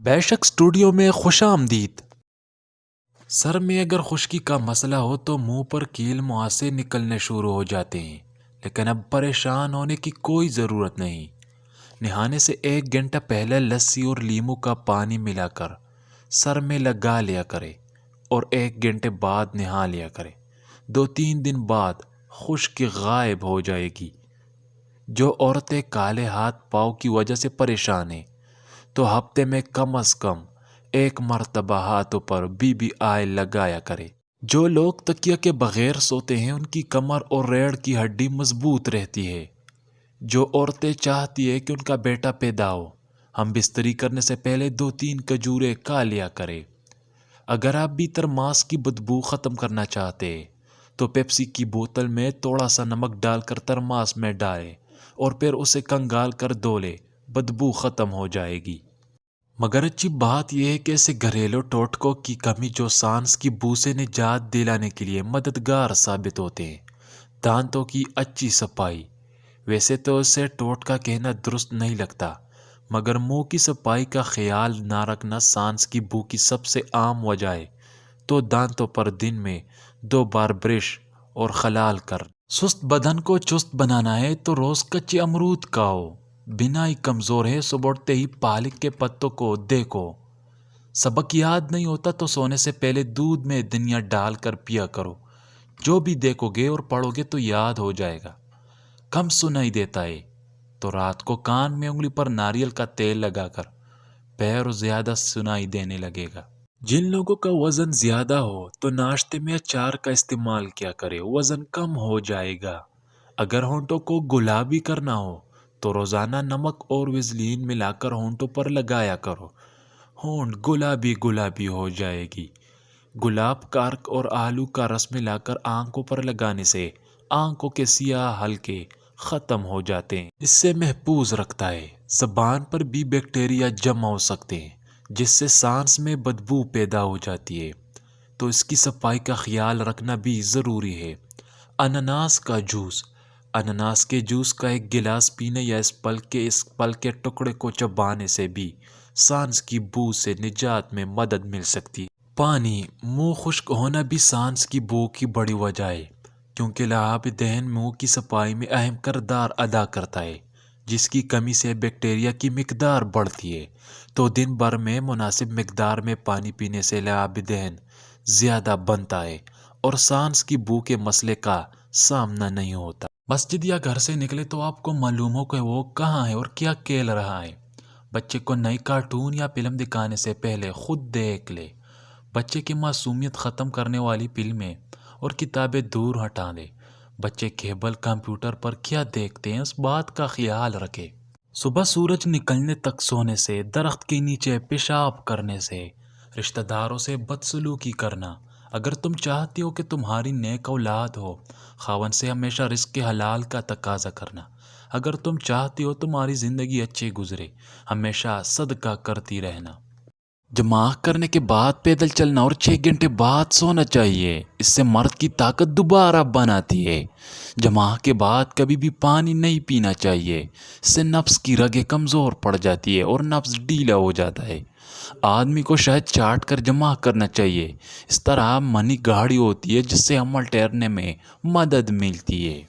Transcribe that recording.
بیشک اسٹوڈیو میں خوش آمدید۔ سر میں اگر خشکی کا مسئلہ ہو تو منہ پر کیل مہاسے نکلنے شروع ہو جاتے ہیں، لیکن اب پریشان ہونے کی کوئی ضرورت نہیں۔ نہانے سے 1 گھنٹہ پہلے لسی اور لیموں کا پانی ملا کر سر میں لگا لیا کرے اور 1 گھنٹے بعد نہا لیا کرے۔ 2-3 دن بعد خشکی غائب ہو جائے گی۔ جو عورتیں کالے ہاتھ پاؤں کی وجہ سے پریشان ہیں تو ہفتے میں کم از کم 1 مرتبہ ہاتھوں پر بی آئل لگایا کرے۔ جو لوگ تکیہ کے بغیر سوتے ہیں ان کی کمر اور ریڑھ کی ہڈی مضبوط رہتی ہے۔ جو عورتیں چاہتی ہیں کہ ان کا بیٹا پیدا ہو، ہم بستری کرنے سے پہلے 2-3 کھجوریں کھا لیا کرے۔ اگر آپ بھیتر ماس کی بدبو ختم کرنا چاہتے ہیں تو پیپسی کی بوتل میں تھوڑا سا نمک ڈال کر ترماس میں ڈالیں اور پھر اسے کنگال کر دھو لیں، بدبو ختم ہو جائے گی۔ مگر اچھی بات یہ ہے کہ ایسے گھریلو ٹوٹکوں کی کمی جو سانس کی بو سے نجات دلانے کے لیے مددگار ثابت ہوتے ہیں۔ دانتوں کی اچھی صفائی، ویسے تو اسے ٹوٹکا کہنا درست نہیں لگتا، مگر منہ کی صفائی کا خیال نہ رکھنا سانس کی بو کی سب سے عام وجہ ہے۔ تو دانتوں پر دن میں 2 بار برش اور خلال کر۔ سست بدن کو چست بنانا ہے تو روز کچے امرود کھاؤ۔ بینائی کمزور ہے، صبح اٹھتے ہی پالک کے پتوں کو دیکھو۔ سبق یاد نہیں ہوتا تو سونے سے پہلے دودھ میں دھنیا ڈال کر پیا کرو۔ جو بھی دیکھو گے اور پڑھو گے تو یاد ہو جائے گا۔ کم سنائی دیتا ہے تو رات کو کان میں انگلی پر ناریل کا تیل لگا کر پیر زیادہ سنائی دینے لگے گا۔ جن لوگوں کا وزن زیادہ ہو تو ناشتے میں اچار کا استعمال کیا کرے، وزن کم ہو جائے گا۔ اگر ہونٹوں کو گلابی کرنا ہو تو روزانہ نمک اور ویزلین ملا کر ہونٹوں پر لگایا کرو، ہونٹ گلابی گلابی ہو جائے گی۔ گلاب کارک اور آلو کا رس ملا کر آنکھوں پر لگانے سے آنکھوں کے سیاہ حلقے ختم ہو جاتے ہیں۔ اس سے محفوظ رکھتا ہے۔ زبان پر بھی بیکٹیریا جمع ہو سکتے ہیں جس سے سانس میں بدبو پیدا ہو جاتی ہے، تو اس کی صفائی کا خیال رکھنا بھی ضروری ہے۔ انناس کا جوس، انناس کے جوس کا 1 گلاس پینے یا اس پھل کے ٹکڑے کو چبانے سے بھی سانس کی بو سے نجات میں مدد مل سکتی ہے۔ پانی، منہ خشک ہونا بھی سانس کی بو کی بڑی وجہ ہے، کیونکہ لعاب دہن منہ کی صفائی میں اہم کردار ادا کرتا ہے، جس کی کمی سے بیکٹیریا کی مقدار بڑھتی ہے۔ تو دن بھر میں مناسب مقدار میں پانی پینے سے لعاب دہن زیادہ بنتا ہے اور سانس کی بو کے مسئلے کا سامنا نہیں ہوتا۔ مسجد یا گھر سے نکلے تو آپ کو معلوم ہو کہ وہ کہاں ہے اور کیا کھیل رہا ہے۔ بچے کو نئی کارٹون یا فلم دکھانے سے پہلے خود دیکھ لے۔ بچے کی معصومیت ختم کرنے والی فلمیں اور کتابیں دور ہٹا دے۔ بچے کیبل کمپیوٹر پر کیا دیکھتے ہیں اس بات کا خیال رکھے۔ صبح سورج نکلنے تک سونے سے، درخت کے نیچے پیشاب کرنے سے، رشتہ داروں سے بدسلوکی کرنا، اگر تم چاہتی ہو کہ تمہاری نیک اولاد ہو، خاوند سے ہمیشہ رزق حلال کا تقاضا کرنا، اگر تم چاہتی ہو تمہاری زندگی اچھی گزرے، ہمیشہ صدقہ کرتی رہنا۔ جماع کرنے کے بعد پیدل چلنا اور 6 گھنٹے بعد سونا چاہیے، اس سے مرد کی طاقت دوبارہ بناتی ہے۔ جماع کے بعد کبھی بھی پانی نہیں پینا چاہیے، اس سے نفس کی رگیں کمزور پڑ جاتی ہے اور نفس ڈھیلا ہو جاتا ہے۔ آدمی کو شہد چاٹ کر جماع کرنا چاہیے، اس طرح منی گاڑھی ہوتی ہے جس سے عمل ٹھہرنے میں مدد ملتی ہے۔